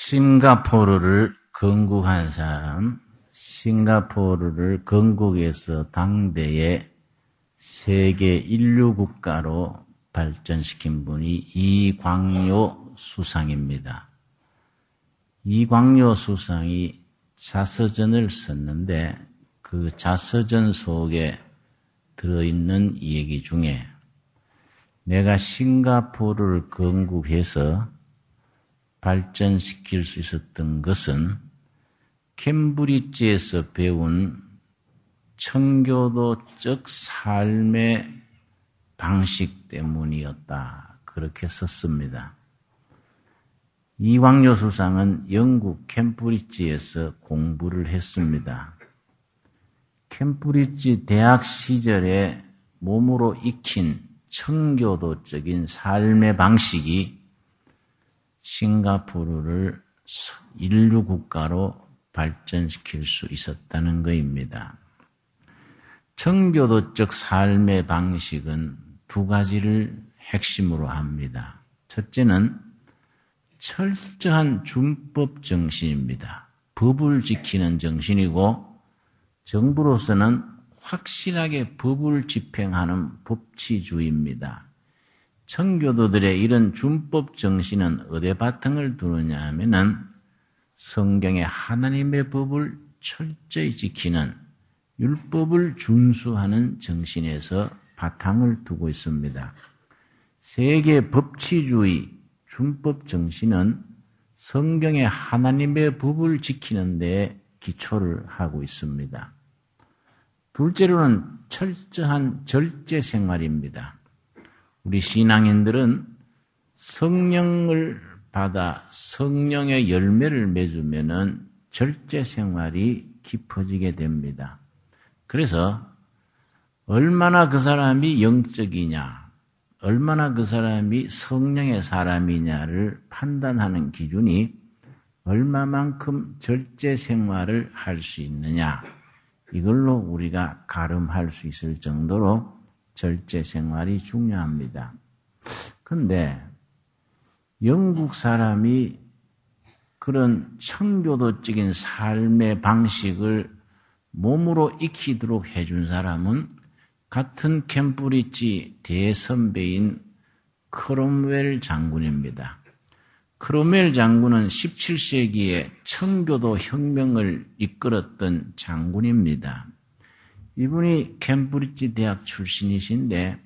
싱가포르를 건국한 사람, 싱가포르를 건국해서 당대의 세계 인류 국가로 발전시킨 분이 이광요 수상입니다. 이광요 수상이 자서전을 썼는데 그 자서전 속에 들어있는 얘기 중에 내가 싱가포르를 건국해서 발전시킬 수 있었던 것은 캠브리지에서 배운 청교도적 삶의 방식 때문이었다. 그렇게 썼습니다. 이광요 수상은 영국 캠브리지에서 공부를 했습니다. 캠브리지 대학 시절에 몸으로 익힌 청교도적인 삶의 방식이 싱가포르를 인류 국가로 발전시킬 수 있었다는 것입니다. 청교도적 삶의 방식은 두 가지를 핵심으로 합니다. 첫째는 철저한 준법 정신입니다. 법을 지키는 정신이고 정부로서는 확실하게 법을 집행하는 법치주의입니다. 청교도들의 이런 준법 정신은 어디에 바탕을 두느냐 하면은 성경의 하나님의 법을 철저히 지키는 율법을 준수하는 정신에서 바탕을 두고 있습니다. 세계 법치주의 준법 정신은 성경의 하나님의 법을 지키는 데 기초를 하고 있습니다. 둘째로는 철저한 절제 생활입니다. 우리 신앙인들은 성령을 받아 성령의 열매를 맺으면은 절제 생활이 깊어지게 됩니다. 그래서 얼마나 그 사람이 영적이냐, 얼마나 그 사람이 성령의 사람이냐를 판단하는 기준이 얼마만큼 절제 생활을 할 수 있느냐, 이걸로 우리가 가름할 수 있을 정도로 절제 생활이 중요합니다. 그런데 영국 사람이 그런 청교도적인 삶의 방식을 몸으로 익히도록 해준 사람은 같은 캠브리지 대선배인 크롬웰 장군입니다. 크롬웰 장군은 17세기에 청교도 혁명을 이끌었던 장군입니다. 이분이 캠브리지 대학 출신이신데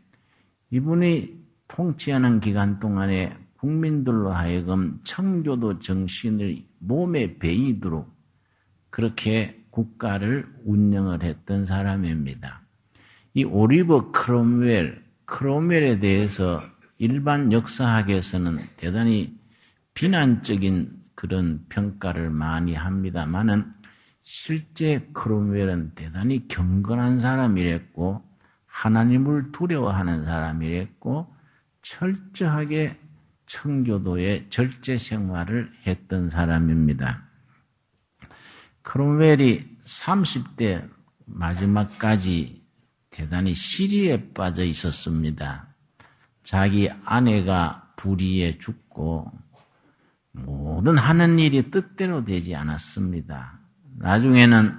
이분이 통치하는 기간 동안에 국민들로 하여금 청교도 정신을 몸에 배이도록 그렇게 국가를 운영을 했던 사람입니다. 이 오리버 크롬웰에 대해서 일반 역사학에서는 대단히 비난적인 그런 평가를 많이 합니다만은 실제 크롬웰은 대단히 경건한 사람이랬고 하나님을 두려워하는 사람이랬고 철저하게 청교도의 절제 생활을 했던 사람입니다. 크롬웰이 30대 마지막까지 대단히 시리에 빠져 있었습니다. 자기 아내가 불의에 죽고 모든 하는 일이 뜻대로 되지 않았습니다. 나중에는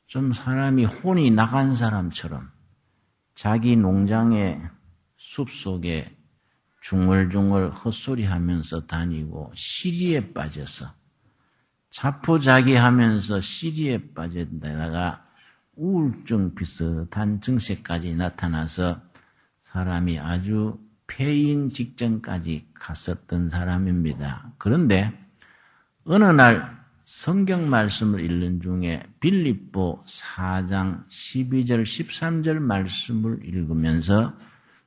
좀 사람이 혼이 나간 사람처럼 자기 농장의 숲속에 중얼중얼 헛소리하면서 다니고 시리에 빠져서 자포자기하면서 시리에 빠진 데다가 우울증 비슷한 증세까지 나타나서 사람이 아주 폐인 직전까지 갔었던 사람입니다. 그런데 어느 날 성경 말씀을 읽는 중에 빌립보 4장 12절 13절 말씀을 읽으면서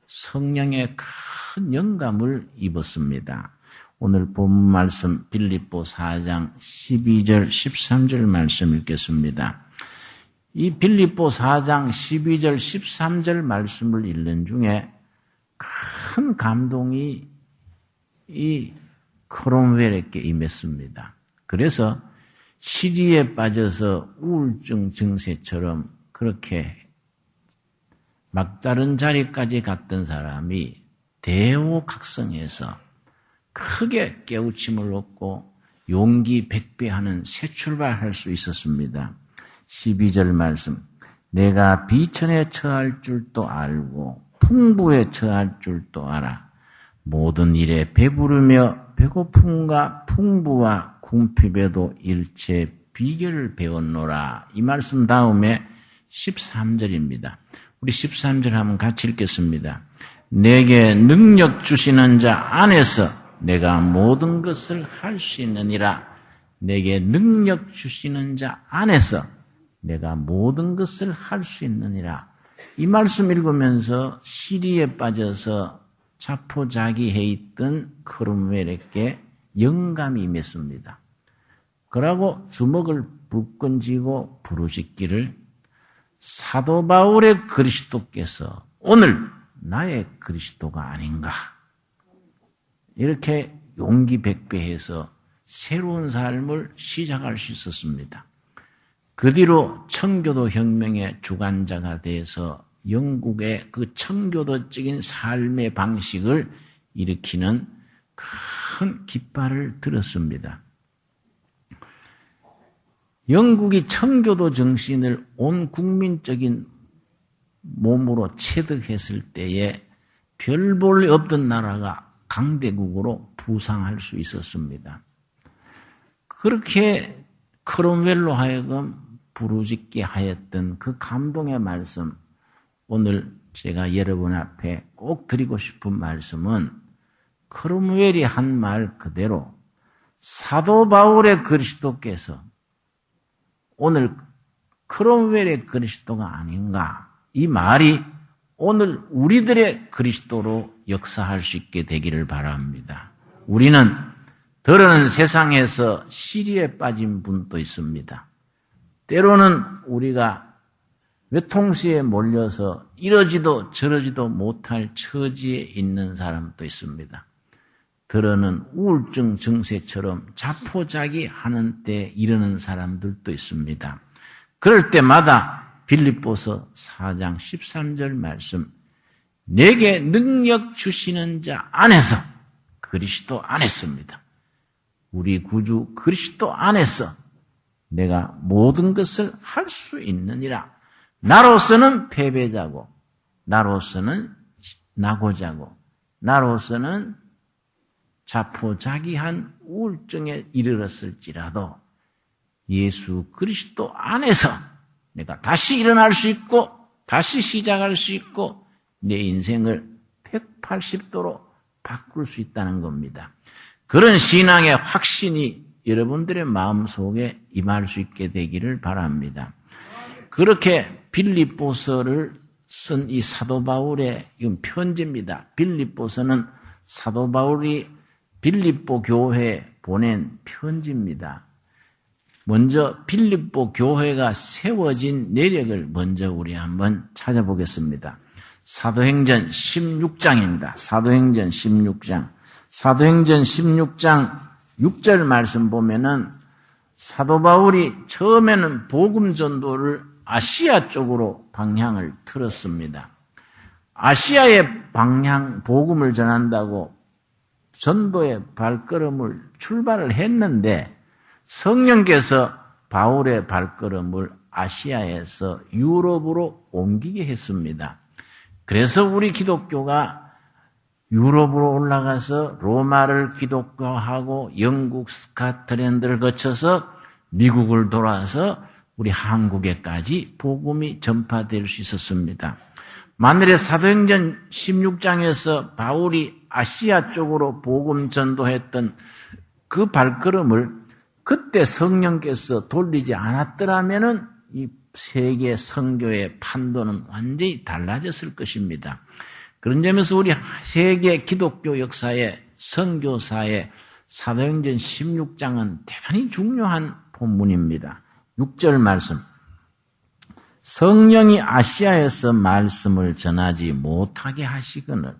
성령의 큰 영감을 입었습니다. 오늘 본문 말씀 빌립보 4장 12절 13절 말씀 읽겠습니다. 이 빌립보 4장 12절 13절 말씀을 읽는 중에 큰 감동이 이 크롬웰에게 임했습니다. 그래서 시리에 빠져서 우울증 증세처럼 그렇게 막다른 자리까지 갔던 사람이 대오각성해서 크게 깨우침을 얻고 용기 백배하는 새 출발할 수 있었습니다. 12절 말씀. 내가 비천에 처할 줄도 알고 풍부에 처할 줄도 알아. 모든 일에 배부르며 배고픔과 풍부와 궁핍에도 일체 비결을 배웠노라. 이 말씀 다음에 13절입니다. 우리 13절 한번 같이 읽겠습니다. 내게 능력 주시는 자 안에서 내가 모든 것을 할 수 있느니라. 내게 능력 주시는 자 안에서 내가 모든 것을 할 수 있느니라. 이 말씀 읽으면서 시리에 빠져서 자포자기해 있던 크롬웰에게 영감이 임했습니다. 그러고 주먹을 불끈 쥐고 부르짖기를 사도 바울의 그리스도께서 오늘 나의 그리스도가 아닌가. 이렇게 용기 백배해서 새로운 삶을 시작할 수 있었습니다. 그 뒤로 청교도 혁명의 주관자가 돼서 영국의 그 청교도적인 삶의 방식을 일으키는 큰 깃발을 들었습니다. 영국이 청교도 정신을 온 국민적인 몸으로 체득했을 때에 별 볼 일 없던 나라가 강대국으로 부상할 수 있었습니다. 그렇게 크롬웰로 하여금 부르짖게 하였던 그 감동의 말씀, 오늘 제가 여러분 앞에 꼭 드리고 싶은 말씀은 크롬웰이 한 말 그대로 사도 바울의 그리스도께서 오늘 크롬웰의 그리스도가 아닌가, 이 말이 오늘 우리들의 그리스도로 역사할 수 있게 되기를 바랍니다. 우리는 더러는 세상에서 시리에 빠진 분도 있습니다. 때로는 우리가 외통수에 몰려서 이러지도 저러지도 못할 처지에 있는 사람도 있습니다. 더러는 우울증 증세처럼 자포자기하는 때 이르는 사람들도 있습니다. 그럴 때마다 빌립보서 4장 13절 말씀, 내게 능력 주시는 자 안에서, 그리스도 안에서입니다. 우리 구주 그리스도 안에서 내가 모든 것을 할 수 있느니라. 나로서는 패배자고, 나로서는 나고자고, 나로서는 자포자기한 우울증에 이르렀을지라도 예수 그리스도 안에서 내가 다시 일어날 수 있고 다시 시작할 수 있고 내 인생을 180도로 바꿀 수 있다는 겁니다. 그런 신앙의 확신이 여러분들의 마음속에 임할 수 있게 되기를 바랍니다. 그렇게 빌립보서를 쓴 이 사도 바울의 이건 편지입니다. 빌립보서는 사도 바울이 빌립보 교회에 보낸 편지입니다. 먼저 빌립보 교회가 세워진 내력을 먼저 우리 한번 찾아보겠습니다. 사도행전 16장입니다. 사도행전 16장. 사도행전 16장 6절 말씀 보면은 사도 바울이 처음에는 복음 전도를 아시아 쪽으로 방향을 틀었습니다. 아시아의 방향, 복음을 전한다고 전도의 발걸음을 출발을 했는데 성령께서 바울의 발걸음을 아시아에서 유럽으로 옮기게 했습니다. 그래서 우리 기독교가 유럽으로 올라가서 로마를 기독교하고 영국 스코틀랜드를 거쳐서 미국을 돌아서 우리 한국에까지 복음이 전파될 수 있었습니다. 만일에 사도행전 16장에서 바울이 아시아 쪽으로 복음 전도했던 그 발걸음을 그때 성령께서 돌리지 않았더라면은 이 세계 선교의 판도는 완전히 달라졌을 것입니다. 그런 점에서 우리 세계 기독교 역사의 선교사의 사도행전 16장은 대단히 중요한 본문입니다. 6절 말씀. 성령이 아시아에서 말씀을 전하지 못하게 하시거늘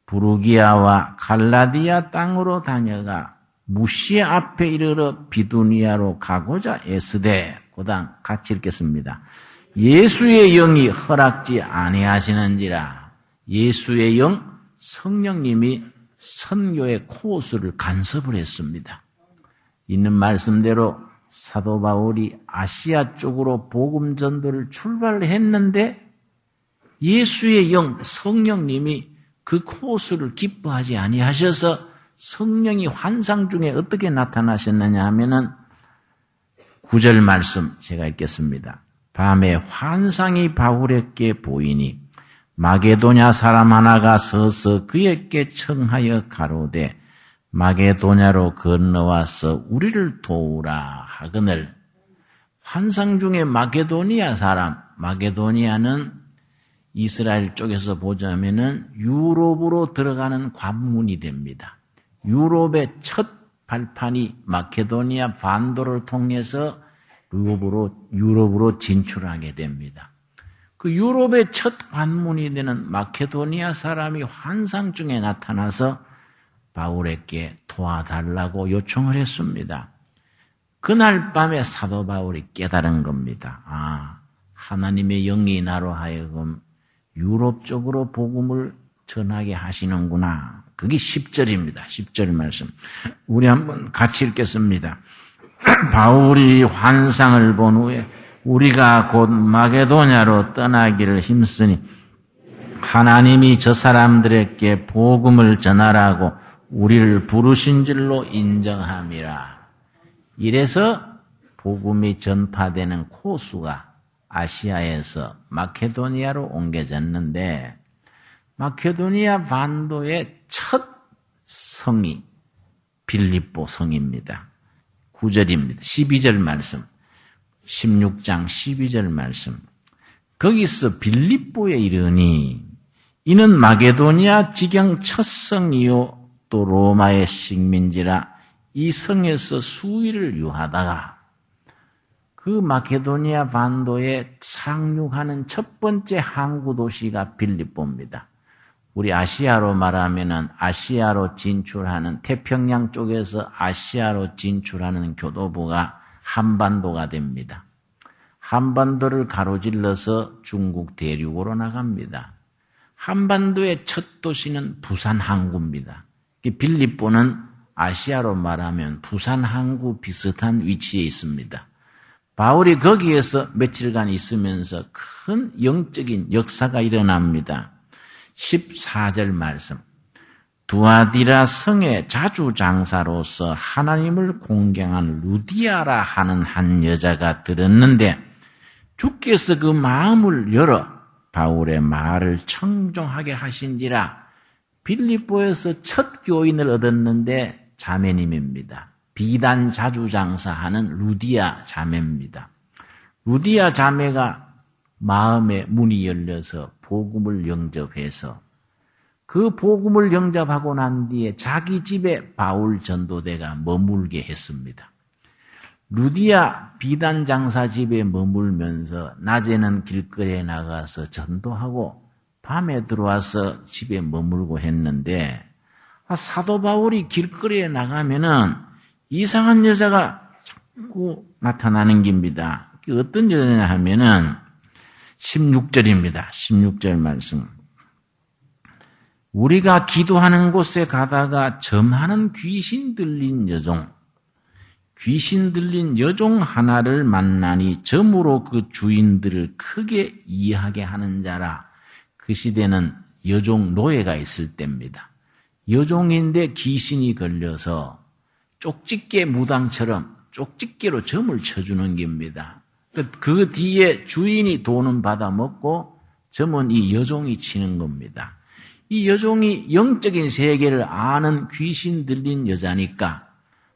부르기아와 갈라디아 땅으로 다녀가 무시아 앞에 이르러 비두니아로 가고자 애쓰되, 고당 같이 읽겠습니다. 예수의 영이 허락지 아니하시는지라. 예수의 영, 성령님이 선교의 코스를 간섭을 했습니다. 있는 말씀대로 사도 바울이 아시아 쪽으로 복음 전도를 출발했는데 예수의 영, 성령님이 그 코스를 기뻐하지 아니하셔서 성령이 환상 중에 어떻게 나타나셨느냐 하면은 9절 말씀 제가 읽겠습니다. 밤에 환상이 바울에게 보이니 마게도냐 사람 하나가 서서 그에게 청하여 가로되 마게도냐로 건너와서 우리를 도우라 하거늘. 환상 중에 마게도니아 사람, 마게도니아는 이스라엘 쪽에서 보자면은 유럽으로 들어가는 관문이 됩니다. 유럽의 첫 발판이 마케도니아 반도를 통해서 유럽으로 진출하게 됩니다. 그 유럽의 첫 관문이 되는 마케도니아 사람이 환상 중에 나타나서 바울에게 도와달라고 요청을 했습니다. 그날 밤에 사도 바울이 깨달은 겁니다. 아, 하나님의 영이 나로 하여금 유럽 쪽으로 복음을 전하게 하시는구나. 그게 10절입니다. 10절 말씀. 우리 한번 같이 읽겠습니다. 바울이 환상을 본 후에 우리가 곧 마게도냐로 떠나기를 힘쓰니 하나님이 저 사람들에게 복음을 전하라고 우리를 부르신 줄로 인정함이라. 이래서 복음이 전파되는 코스가 아시아에서 마케도니아로 옮겨졌는데 마케도니아 반도의 첫 성이 빌립보 성입니다. 9절입니다. 12절 말씀. 16장 12절 말씀. 거기서 빌립보에 이르니 이는 마게도니아 지경 첫 성이요 또 로마의 식민지라 이 성에서 수일을 유하다가 그 마케도니아 반도에 상륙하는 첫 번째 항구 도시가 빌립보입니다. 우리 아시아로 말하면은 아시아로 진출하는 태평양 쪽에서 아시아로 진출하는 교도부가 한반도가 됩니다. 한반도를 가로질러서 중국 대륙으로 나갑니다. 한반도의 첫 도시는 부산 항구입니다. 빌립보는 아시아로 말하면 부산 항구 비슷한 위치에 있습니다. 바울이 거기에서 며칠간 있으면서 큰 영적인 역사가 일어납니다. 14절 말씀. 두아디라 성의 자주장사로서 하나님을 공경한 루디아라 하는 한 여자가 들었는데 주께서 그 마음을 열어 바울의 말을 청종하게 하신지라. 빌립보에서 첫 교인을 얻었는데 자매님입니다. 비단 자주장사하는 루디아 자매입니다. 루디아 자매가 마음의 문이 열려서 복음을 영접해서 그 복음을 영접하고 난 뒤에 자기 집에 바울 전도대가 머물게 했습니다. 루디아 비단 장사 집에 머물면서 낮에는 길거리에 나가서 전도하고 밤에 들어와서 집에 머물고 했는데 사도 바울이 길거리에 나가면은 이상한 여자가 자꾸 나타나는 겁니다. 어떤 여자냐 하면은 16절입니다. 16절 말씀. 우리가 기도하는 곳에 가다가 점하는 귀신 들린 여종 하나를 만나니 점으로 그 주인들을 크게 이해하게 하는 자라. 그 시대는 여종 노예가 있을 때입니다. 여종인데 귀신이 걸려서 쪽집게 무당처럼 쪽집게로 점을 쳐주는 겁니다. 그 뒤에 주인이 돈은 받아먹고 점은 이 여종이 치는 겁니다. 이 여종이 영적인 세계를 아는 귀신 들린 여자니까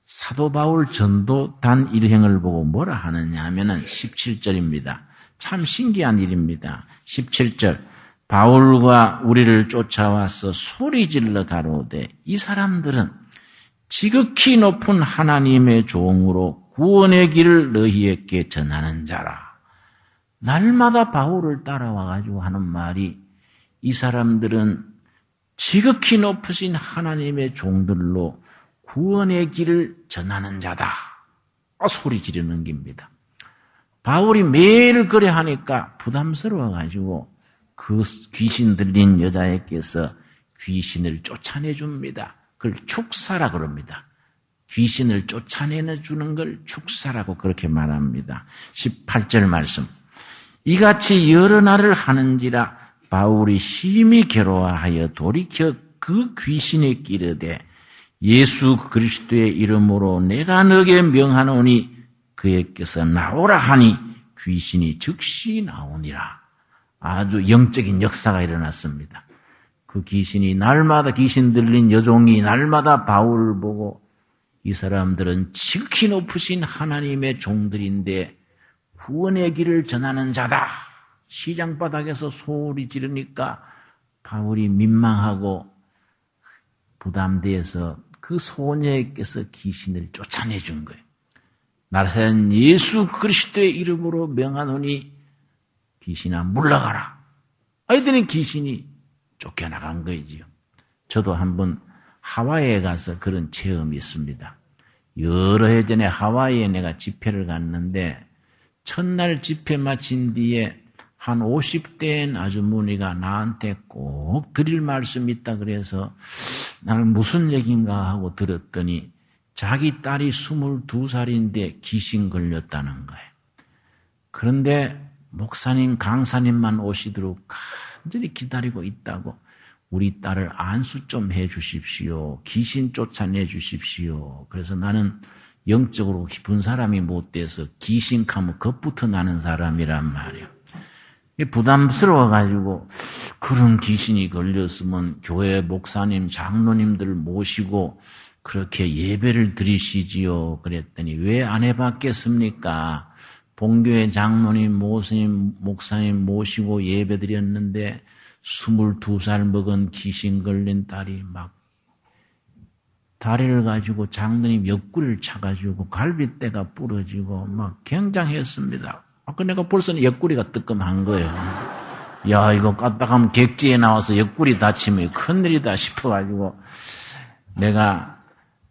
사도 바울 전도단 일행을 보고 뭐라 하느냐 하면은 17절입니다. 참 신기한 일입니다. 17절. 바울과 우리를 쫓아와서 소리질러 가로되 이 사람들은 지극히 높은 하나님의 종으로 구원의 길을 너희에게 전하는 자라. 날마다 바울을 따라와가지고 하는 말이 이 사람들은 지극히 높으신 하나님의 종들로 구원의 길을 전하는 자다. 소리 지르는 겁니다. 바울이 매일 그래 하니까 부담스러워가지고 그 귀신 들린 여자에게서 귀신을 쫓아내 줍니다. 그걸 축사라 그럽니다. 귀신을 쫓아내 주는 걸 축사라고 그렇게 말합니다. 18절 말씀. 이같이 여러 날을 하는지라 바울이 심히 괴로워하여 돌이켜 그 귀신에 끼르되 예수 그리스도의 이름으로 내가 너에게 명하노니 그에게서 나오라 하니 귀신이 즉시 나오니라. 아주 영적인 역사가 일어났습니다. 그 귀신이 날마다 귀신 들린 여종이 날마다 바울을 보고 이 사람들은 지극히 높으신 하나님의 종들인데 구원의 길을 전하는 자다. 시장 바닥에서 소리 지르니까 바울이 민망하고 부담돼서 그 소녀에게서 귀신을 쫓아내준 거예요. 나는 예수 그리스도의 이름으로 명하노니 귀신아 물러가라. 아이들은 귀신이 쫓겨나간 거이지요. 저도 한번 하와이에 가서 그런 체험이 있습니다. 여러 해 전에 하와이에 내가 집회를 갔는데 첫날 집회 마친 뒤에 한 50대인 아주머니가 나한테 꼭 드릴 말씀이 있다 그래서 나는 무슨 얘기인가 하고 들었더니 자기 딸이 22살인데 귀신 걸렸다는 거예요. 그런데 목사님, 강사님만 오시도록 간절히 기다리고 있다고 우리 딸을 안수 좀 해 주십시오. 귀신 쫓아내 주십시오. 그래서 나는 영적으로 깊은 사람이 못 돼서 귀신하면 겁부터 나는 사람이란 말이에요. 부담스러워가지고 그런 귀신이 걸렸으면 교회 목사님, 장로님들 모시고 그렇게 예배를 드리시지요. 그랬더니 왜 안 해봤겠습니까? 본교회 장로님, 목사님 모시고 예배 드렸는데 22살 먹은 귀신 걸린 딸이 막 다리를 가지고 장로님 옆구리를 차가지고 갈비뼈가 부러지고 막 굉장했습니다. 아까 내가 벌써 옆구리가 뜨끔한 거예요. 야, 이거 까딱하면 객지에 나와서 옆구리 다치면 큰일이다 싶어가지고 내가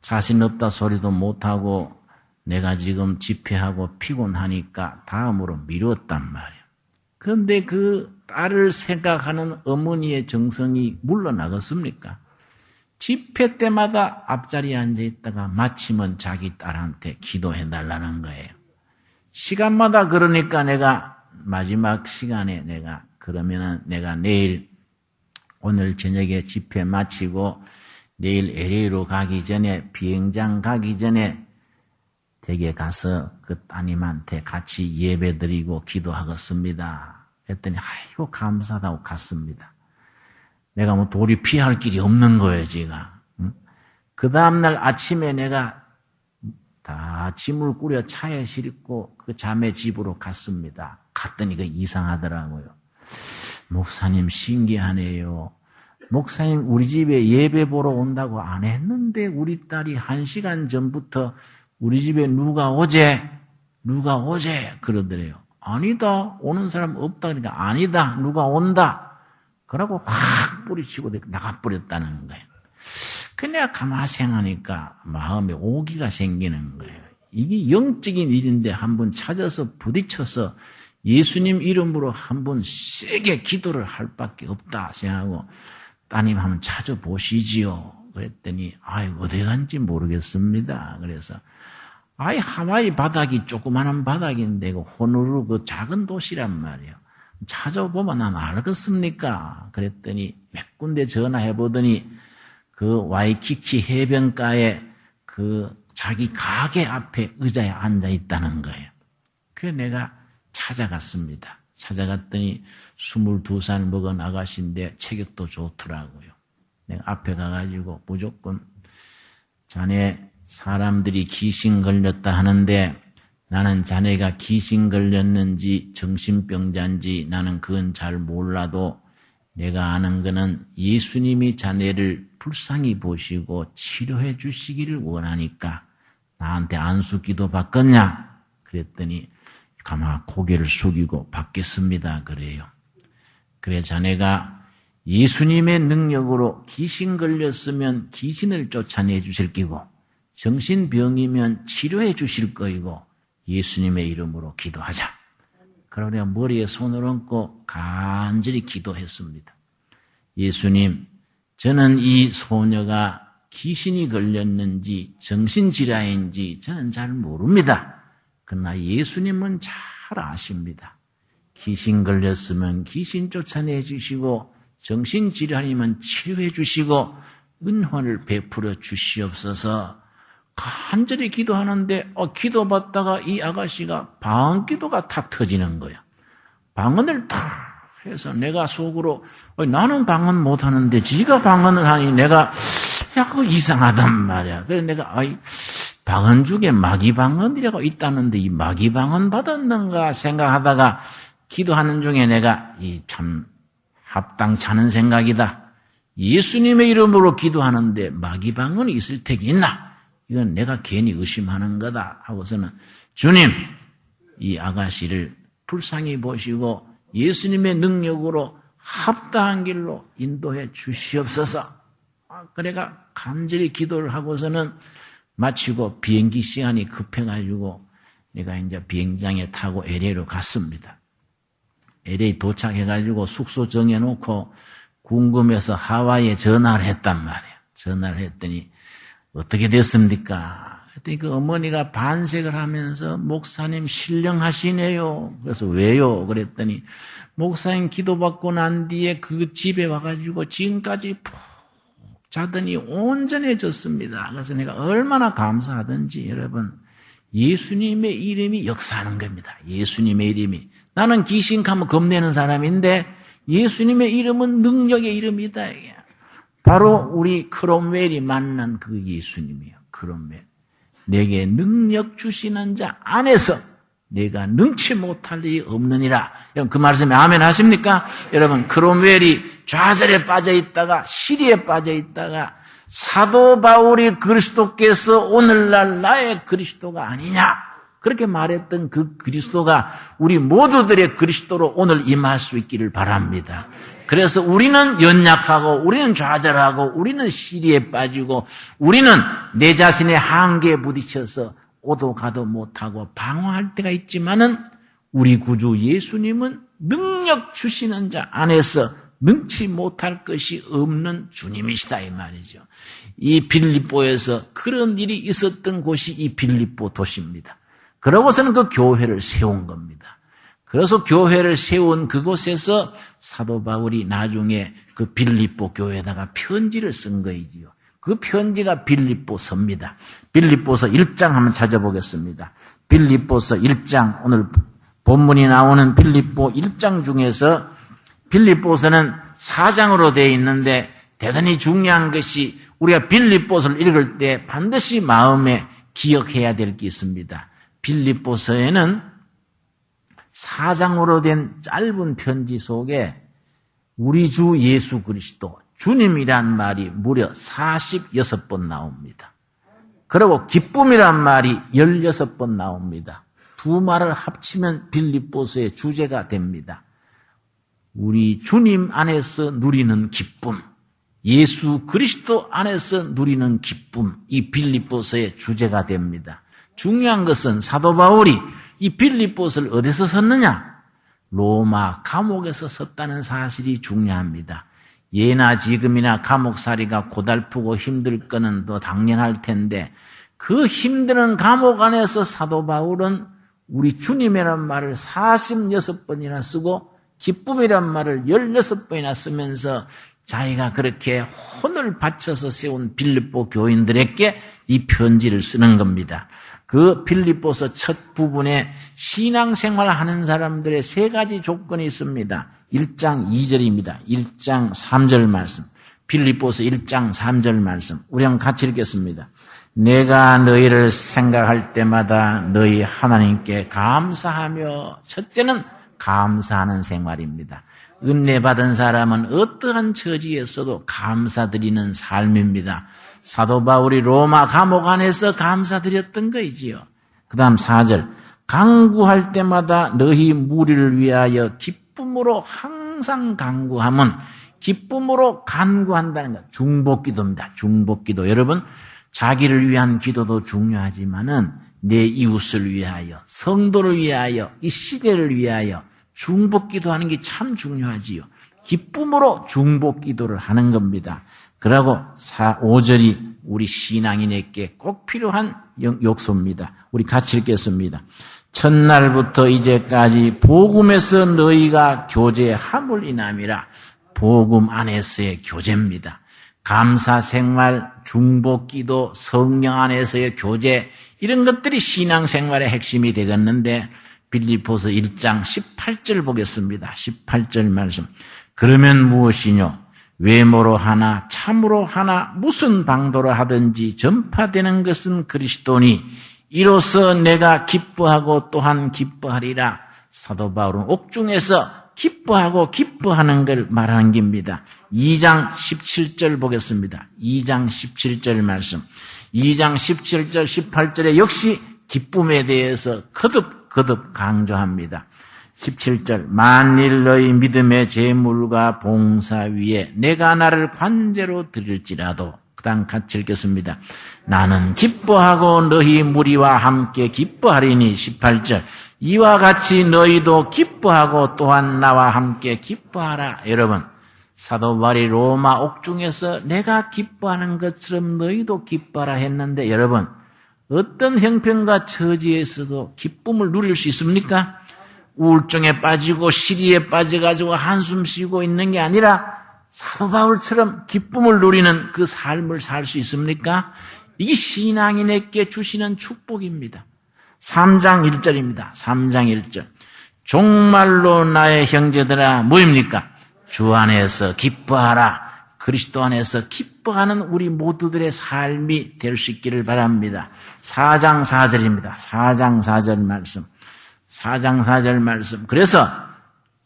자신 없다 소리도 못하고 내가 지금 집회하고 피곤하니까 다음으로 미뤘단 말이에요. 그런데 그 딸을 생각하는 어머니의 정성이 물러나겠습니까? 집회 때마다 앞자리에 앉아있다가 마치면 자기 딸한테 기도해달라는 거예요. 시간마다 그러니까 내가 마지막 시간에 그러면은 내가 내일 오늘 저녁에 집회 마치고 내일 LA로 가기 전에 비행장 가기 전에 댁에 가서 그 따님한테 같이 예배드리고 기도하겠습니다. 했더니 아이고 감사하다고 갔습니다. 내가 뭐 도리 피할 길이 없는 거예요, 제가. 응? 그 다음날 아침에 내가 다 짐을 꾸려 차에 싣고 그 자매 집으로 갔습니다. 갔더니 그 이상하더라고요. 목사님 신기하네요. 목사님 우리 집에 예배 보러 온다고 안 했는데 우리 딸이 1시간 전부터 우리 집에 누가 오제 그러더래요. 아니다. 오는 사람 없다. 그러니까 아니다. 누가 온다. 그러고 확 뿌리치고 나가버렸다는 거예요. 그 내가 가만히 생각하니까 마음에 오기가 생기는 거예요. 이게 영적인 일인데 한번 찾아서 부딪혀서 예수님 이름으로 한번 세게 기도를 할 밖에 없다 생각하고 따님 한번 찾아보시지요. 그랬더니 어디 간지 모르겠습니다. 그래서 하와이 바닥이 조그마한 바닥인데 그 호놀루 그 작은 도시란 말이에요. 찾아보면 난 알겠습니까? 그랬더니 몇 군데 전화해보더니 그 와이키키 해변가에 그 자기 가게 앞에 의자에 앉아있다는 거예요. 그래서 내가 찾아갔습니다. 찾아갔더니 22살 먹은 아가씨인데 체격도 좋더라고요. 내가 앞에 가가지고 무조건 자네 사람들이 귀신 걸렸다 하는데 나는 자네가 귀신 걸렸는지 정신병자인지 나는 그건 잘 몰라도 내가 아는 거는 예수님이 자네를 불쌍히 보시고 치료해 주시기를 원하니까 나한테 안수 기도 받겠냐? 그랬더니 가만 고개를 숙이고 받겠습니다. 그래요. 그래 자네가 예수님의 능력으로 귀신 걸렸으면 귀신을 쫓아내 주실 끼고 정신병이면 치료해 주실 거이고 예수님의 이름으로 기도하자. 그러려 머리에 손을 얹고 간절히 기도했습니다. 예수님, 저는 이 소녀가 귀신이 걸렸는지 정신질환인지 저는 잘 모릅니다. 그러나 예수님은 잘 아십니다. 귀신 걸렸으면 귀신 쫓아내 주시고 정신질환이면 치료해 주시고 은혜를 베풀어 주시옵소서. 간절히 기도하는데 기도받다가 이 아가씨가 방언기도가 탁 터지는 거예요. 방언을 탁 해서 내가 속으로 나는 방언 못하는데 지가 방언을 하니 내가 그거 이상하단 말이야. 그래서 내가 방언 중에 마귀방언이라고 있다는데 이 마귀방언 받았는가 생각하다가 기도하는 중에 내가 참 합당찮은 생각이다. 예수님의 이름으로 기도하는데 마귀방언이 있을 택이 있나? 이건 내가 괜히 의심하는 거다 하고서는 주님 이 아가씨를 불쌍히 보시고 예수님의 능력으로 합당한 길로 인도해 주시옵소서. 그래가 간절히 기도를 하고서는 마치고 비행기 시간이 급해가지고 내가 이제 비행장에 타고 LA로 갔습니다. LA 도착해가지고 숙소 정해놓고 궁금해서 하와이에 전화를 했단 말이에요. 전화를 했더니 어떻게 됐습니까? 그랬더니 그 어머니가 반색을 하면서 목사님 신령하시네요. 그래서 왜요? 그랬더니 목사님 기도받고 난 뒤에 그 집에 와가지고 지금까지 푹 자더니 온전해졌습니다. 그래서 내가 얼마나 감사하든지 여러분 예수님의 이름이 역사하는 겁니다. 예수님의 이름이. 나는 귀신 가면 겁내는 사람인데 예수님의 이름은 능력의 이름이다. 바로 우리 크롬웰이 만난 그 예수님이에요. 크롬웰. 내게 능력 주시는 자 안에서 내가 능치 못할 일이 없느니라. 여러분 그 말씀에 아멘 하십니까? 여러분 크롬웰이 좌절에 빠져 있다가 시리에 빠져 있다가 사도 바울이 그리스도께서 오늘날 나의 그리스도가 아니냐 그렇게 말했던 그 그리스도가 우리 모두들의 그리스도로 오늘 임할 수 있기를 바랍니다. 그래서 우리는 연약하고 우리는 좌절하고 우리는 시리에 빠지고 우리는 내 자신의 한계에 부딪혀서 오도 가도 못하고 방황할 때가 있지만은 우리 구주 예수님은 능력 주시는 자 안에서 능치 못할 것이 없는 주님이시다 이 말이죠. 이 빌립보에서 그런 일이 있었던 곳이 이 빌립보 도시입니다. 그러고서는 그 교회를 세운 겁니다. 그래서 교회를 세운 그곳에서 사도 바울이 나중에 그 빌립보 교회에다가 편지를 쓴 거이지요. 그 편지가 빌립보서입니다. 빌립보서 1장 한번 찾아보겠습니다. 빌립보서 1장 오늘 본문이 나오는 빌립보 1장 중에서 빌립보서는 4장으로 되어 있는데 대단히 중요한 것이 우리가 빌립보서를 읽을 때 반드시 마음에 기억해야 될 게 있습니다. 빌립보서에는 4장으로 된 짧은 편지 속에 우리 주 예수 그리스도 주님이란 말이 무려 46번 나옵니다. 그리고 기쁨이란 말이 16번 나옵니다. 두 말을 합치면 빌립보서의 주제가 됩니다. 우리 주님 안에서 누리는 기쁨, 예수 그리스도 안에서 누리는 기쁨, 이 빌립보서의 주제가 됩니다. 중요한 것은 사도 바울이 이 빌립보서를 어디서 썼느냐? 로마 감옥에서 썼다는 사실이 중요합니다. 예나 지금이나 감옥살이가 고달프고 힘들 거는 더 당연할 텐데 그 힘드는 감옥 안에서 사도 바울은 우리 주님이란 말을 46번이나 쓰고 기쁨이란 말을 16번이나 쓰면서 자기가 그렇게 혼을 바쳐서 세운 빌립보 교인들에게 이 편지를 쓰는 겁니다. 그 빌립보서 첫 부분에 신앙생활 하는 사람들의 세 가지 조건이 있습니다. 1장 2절입니다. 1장 3절 말씀. 빌립보서 1장 3절 말씀. 우리 한번 같이 읽겠습니다. 내가 너희를 생각할 때마다 너희 하나님께 감사하며 첫째는 감사하는 생활입니다. 은혜 받은 사람은 어떠한 처지에서도 감사드리는 삶입니다. 사도 바울이 로마 감옥 안에서 감사드렸던 거이지요. 그 다음 4절 간구할 때마다 너희 무리를 위하여 기쁨으로 항상 간구함은 기쁨으로 간구한다는 것. 중보기도입니다. 중보기도. 여러분 자기를 위한 기도도 중요하지만은 내 이웃을 위하여 성도를 위하여 이 시대를 위하여 중보기도하는 게 참 중요하지요. 기쁨으로 중보기도를 하는 겁니다. 그러고 5절이 우리 신앙인에게 꼭 필요한 욕소입니다. 우리 같이 읽겠습니다. 첫날부터 이제까지 복음에서 너희가 교제함을 인함이라. 복음 안에서의 교제입니다. 감사생활, 중보기도, 성령 안에서의 교제, 이런 것들이 신앙생활의 핵심이 되겠는데, 빌립보서 1장 18절 보겠습니다. 18절 말씀. 그러면 무엇이뇨? 외모로 하나 참으로 하나 무슨 방도로 하든지 전파되는 것은 그리스도니 이로써 내가 기뻐하고 또한 기뻐하리라. 사도 바울은 옥중에서 기뻐하는 걸 말하는 겁니다. 2장 17절 보겠습니다. 2장 17절 말씀. 2장 17절 18절에 역시 기쁨에 대해서 거듭 강조합니다. 17절 만일 너희 믿음의 제물과 봉사 위에 내가 나를 관제로 드릴지라도, 그 다음 같이 읽겠습니다. 나는 기뻐하고 너희 무리와 함께 기뻐하리니. 18절 이와 같이 너희도 기뻐하고 또한 나와 함께 기뻐하라. 여러분, 사도 바울이 로마 옥중에서 내가 기뻐하는 것처럼 너희도 기뻐하라 했는데, 여러분 어떤 형편과 처지에서도 기쁨을 누릴 수 있습니까? 우울증에 빠지고 시리에 빠져가지고 한숨 쉬고 있는 게 아니라 사도 바울처럼 기쁨을 누리는 그 삶을 살 수 있습니까? 이게 신앙인에게 주시는 축복입니다. 3장 1절입니다. 3장 1절. 정말로 나의 형제들아, 뭐입니까? 주 안에서 기뻐하라. 그리스도 안에서 기뻐하는 우리 모두들의 삶이 될 수 있기를 바랍니다. 4장 4절입니다. 4장 4절 말씀. 4장 4절 말씀. 그래서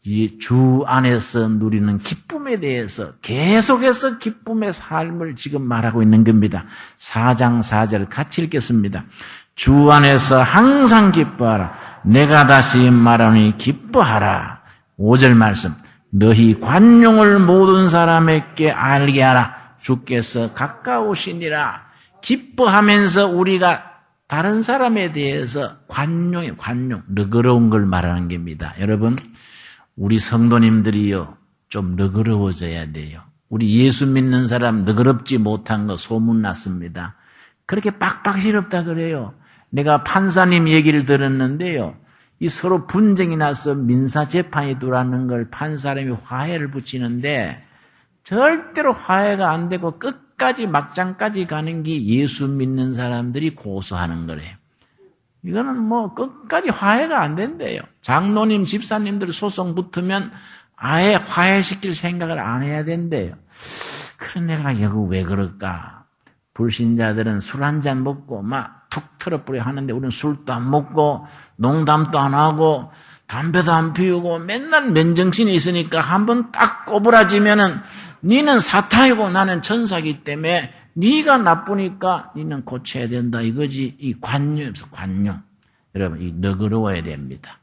이 주 안에서 누리는 기쁨에 대해서 계속해서 기쁨의 삶을 지금 말하고 있는 겁니다. 4장 4절 같이 읽겠습니다. 주 안에서 항상 기뻐하라. 내가 다시 말하니 기뻐하라. 5절 말씀. 너희 관용을 모든 사람에게 알게 하라. 주께서 가까우시니라. 기뻐하면서 우리가 다른 사람에 대해서 관용, 너그러운 걸 말하는 겁니다. 여러분, 우리 성도님들이요, 좀 너그러워져야 돼요. 우리 예수 믿는 사람 너그럽지 못한 거 소문났습니다. 그렇게 빡빡시럽다 그래요. 내가 판사님 얘기를 들었는데요, 이 서로 분쟁이 나서 민사재판이 들어왔는 걸 판사님이 화해를 붙이는데 절대로 화해가 안 되고 끝까지 막장까지 가는 게 예수 믿는 사람들이 고소하는 거래요. 이거는 뭐 끝까지 화해가 안 된대요. 장로님, 집사님들 소송 붙으면 아예 화해시킬 생각을 안 해야 된대요. 그래서 내가 이거 왜 그럴까? 불신자들은 술 한 잔 먹고 막 툭 털어버려 하는데 우리는 술도 안 먹고 농담도 안 하고 담배도 안 피우고 맨날 맨정신에 있으니까 한번 딱 꼬부라지면은 니는 사탄이고 나는 천사이기 때문에 네가 나쁘니까 니는 고쳐야 된다 이거지. 이 관용. 여러분, 이 너그러워야 됩니다.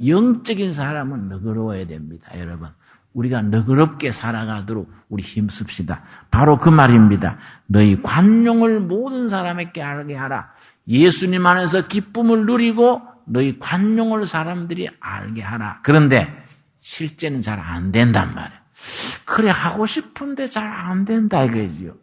영적인 사람은 너그러워야 됩니다. 여러분, 우리가 너그럽게 살아가도록 우리 힘씁시다. 바로 그 말입니다. 너희 관용을 모든 사람에게 알게 하라. 예수님 안에서 기쁨을 누리고 너희 관용을 사람들이 알게 하라. 그런데 실제는 잘 안 된단 말이에요. 그래 하고 싶은데 잘 안 된다 이거지요.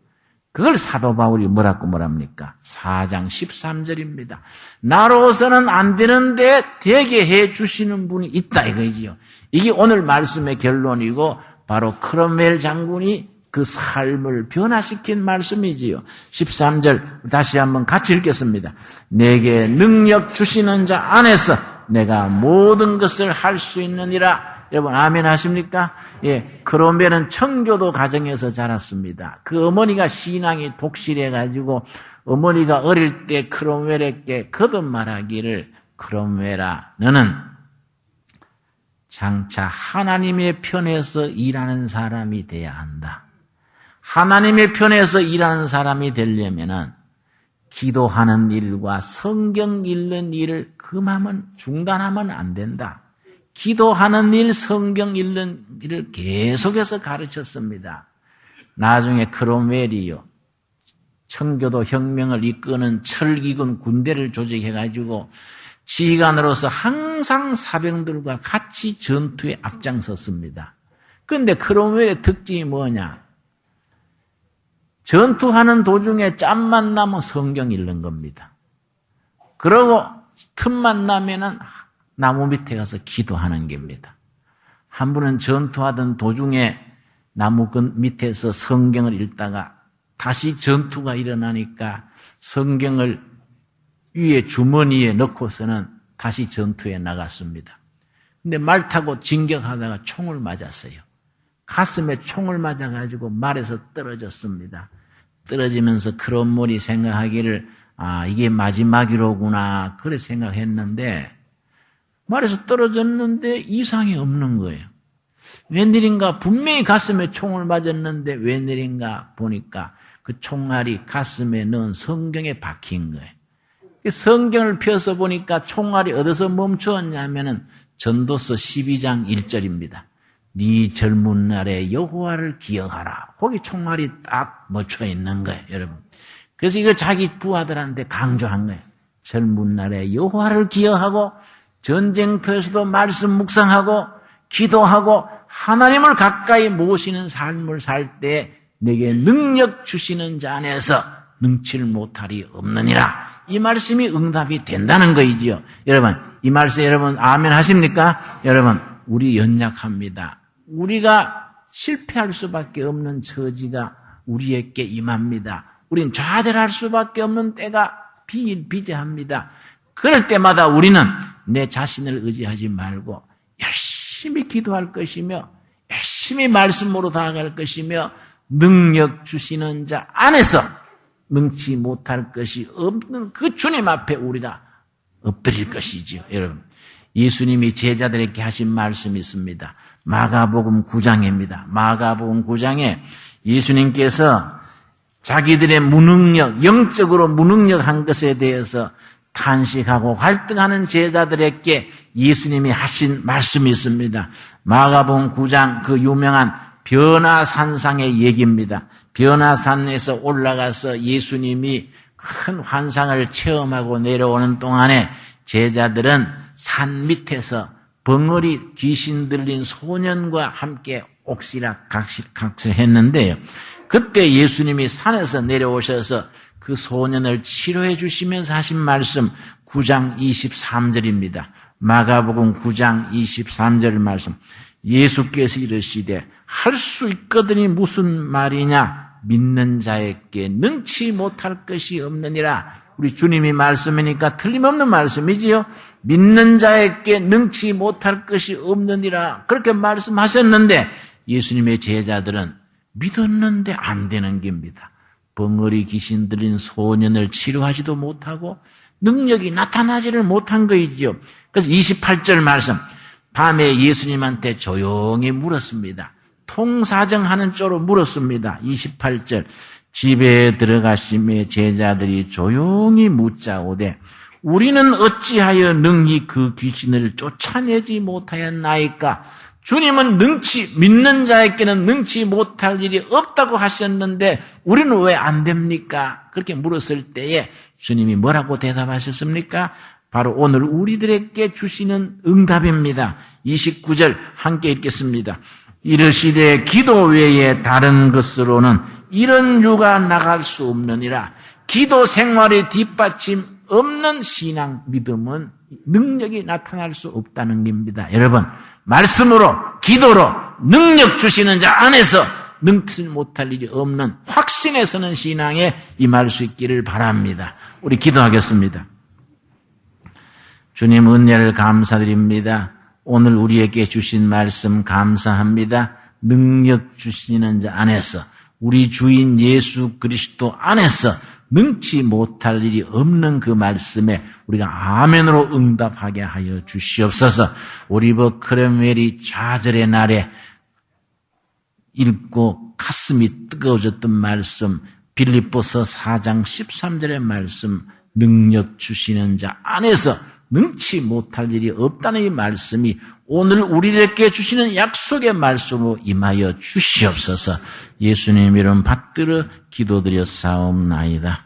그걸 사도 바울이 뭐랍니까? 4장 13절입니다. 나로서는 안 되는데 되게 해 주시는 분이 있다 이거지요. 이게 오늘 말씀의 결론이고 바로 크롬웰 장군이 그 삶을 변화시킨 말씀이지요. 13절 다시 한번 같이 읽겠습니다. 내게 능력 주시는 자 안에서 내가 모든 것을 할 수 있느니라. 여러분 아멘 하십니까? 예, 크롬웰은 청교도 가정에서 자랐습니다. 그 어머니가 신앙이 독실해가지고 어머니가 어릴 때 크롬웰에게 거듭 말하기를, 크롬웰아 너는 장차 하나님의 편에서 일하는 사람이 돼야 한다. 하나님의 편에서 일하는 사람이 되려면은 기도하는 일과 성경 읽는 일을 중단하면 안 된다. 기도하는 일, 성경 읽는 일을 계속해서 가르쳤습니다. 나중에 크롬웰이요, 청교도 혁명을 이끄는 철기군 군대를 조직해가지고 지휘관으로서 항상 사병들과 같이 전투에 앞장섰습니다. 그런데 크롬웰의 특징이 뭐냐? 전투하는 도중에 짬만 나면 성경 읽는 겁니다. 그러고 틈만 나면은 나무 밑에 가서 기도하는 겁니다. 한 분은 전투하던 도중에 나무 밑에서 성경을 읽다가 다시 전투가 일어나니까 성경을 위에 주머니에 넣고서는 다시 전투에 나갔습니다. 근데 말 타고 진격하다가 총을 맞았어요. 가슴에 총을 맞아가지고 말에서 떨어졌습니다. 떨어지면서 그런 머리 생각하기를 이게 마지막이로구나 그래 생각했는데 말에서 떨어졌는데 이상이 없는 거예요. 웬일인가 분명히 가슴에 총을 맞았는데 웬일인가 보니까 그 총알이 가슴에 넣은 성경에 박힌 거예요. 성경을 펴서 보니까 총알이 어디서 멈추었냐면은 전도서 12장 1절입니다. 네 젊은 날에 여호와를 기억하라. 거기 총알이 딱 멈춰 있는 거예요, 여러분. 그래서 이걸 자기 부하들한테 강조한 거예요. 젊은 날에 여호와를 기억하고 전쟁터에서도 말씀 묵상하고 기도하고 하나님을 가까이 모시는 삶을 살 때 내게 능력 주시는 자 안에서 능치를 못할이 없느니라. 이 말씀이 응답이 된다는 거이지요. 여러분, 이 말씀 여러분 아멘 하십니까? 여러분, 우리 연약합니다. 우리가 실패할 수밖에 없는 처지가 우리에게 임합니다. 우린 좌절할 수밖에 없는 때가 비재합니다. 그럴 때마다 우리는 내 자신을 의지하지 말고 열심히 기도할 것이며 열심히 말씀으로 다가갈 것이며 능력 주시는 자 안에서 능치 못할 것이 없는 그 주님 앞에 우리가 엎드릴 것이지요. 여러분, 예수님이 제자들에게 하신 말씀이 있습니다. 마가복음 9장입니다. 마가복음 9장에 예수님께서 자기들의 무능력, 영적으로 무능력한 것에 대해서 탄식하고 갈등하는 제자들에게 예수님이 하신 말씀이 있습니다. 마가복음 9장 그 유명한 변화산상의 얘기입니다. 변화산에서 올라가서 예수님이 큰 환상을 체험하고 내려오는 동안에 제자들은 산 밑에서 벙어리 귀신 들린 소년과 함께 옥시락각시했는데요. 그때 예수님이 산에서 내려오셔서 그 소년을 치료해 주시면서 하신 말씀 9장 23절입니다. 마가복음 9장 23절 말씀. 예수께서 이르시되 할 수 있거든이 무슨 말이냐? 믿는 자에게 능치 못할 것이 없느니라. 우리 주님이 말씀이니까 틀림없는 말씀이지요. 믿는 자에게 능치 못할 것이 없느니라. 그렇게 말씀하셨는데 예수님의 제자들은 믿었는데 안 되는 겁니다. 벙어리 귀신 들린 소년을 치료하지도 못하고 능력이 나타나지를 못한 거이지요. 그래서 28절 말씀. 밤에 예수님한테 조용히 물었습니다. 통사정하는 쪽으로 물었습니다. 28절. 집에 들어가심에 제자들이 조용히 묻자오되 우리는 어찌하여 능히 그 귀신을 쫓아내지 못하였나이까? 주님은 믿는 자에게는 능치 못할 일이 없다고 하셨는데 우리는 왜 안 됩니까? 그렇게 물었을 때에 주님이 뭐라고 대답하셨습니까? 바로 오늘 우리들에게 주시는 응답입니다. 29절 함께 읽겠습니다. 이르시되 기도 외에 다른 것으로는 이런 유가 나갈 수 없느니라. 기도 생활의 뒷받침 없는 신앙 믿음은 능력이 나타날 수 없다는 겁니다. 여러분, 말씀으로 기도로 능력 주시는 자 안에서 능치 못할 일이 없는 확신에 서는 신앙에 임할 수 있기를 바랍니다. 우리 기도하겠습니다. 주님 은혜를 감사드립니다. 오늘 우리에게 주신 말씀 감사합니다. 능력 주시는 자 안에서 우리 주인 예수 그리스도 안에서 능치 못할 일이 없는 그 말씀에 우리가 아멘으로 응답하게 하여 주시옵소서. 오리버 크렘웰이 좌절의 날에 읽고 가슴이 뜨거워졌던 말씀, 빌립보서 4장 13절의 말씀, 능력 주시는 자 안에서 능치 못할 일이 없다는 이 말씀이 오늘 우리에게 주시는 약속의 말씀으로 임하여 주시옵소서. 예수님 이름 받들어 기도드렸사옵나이다.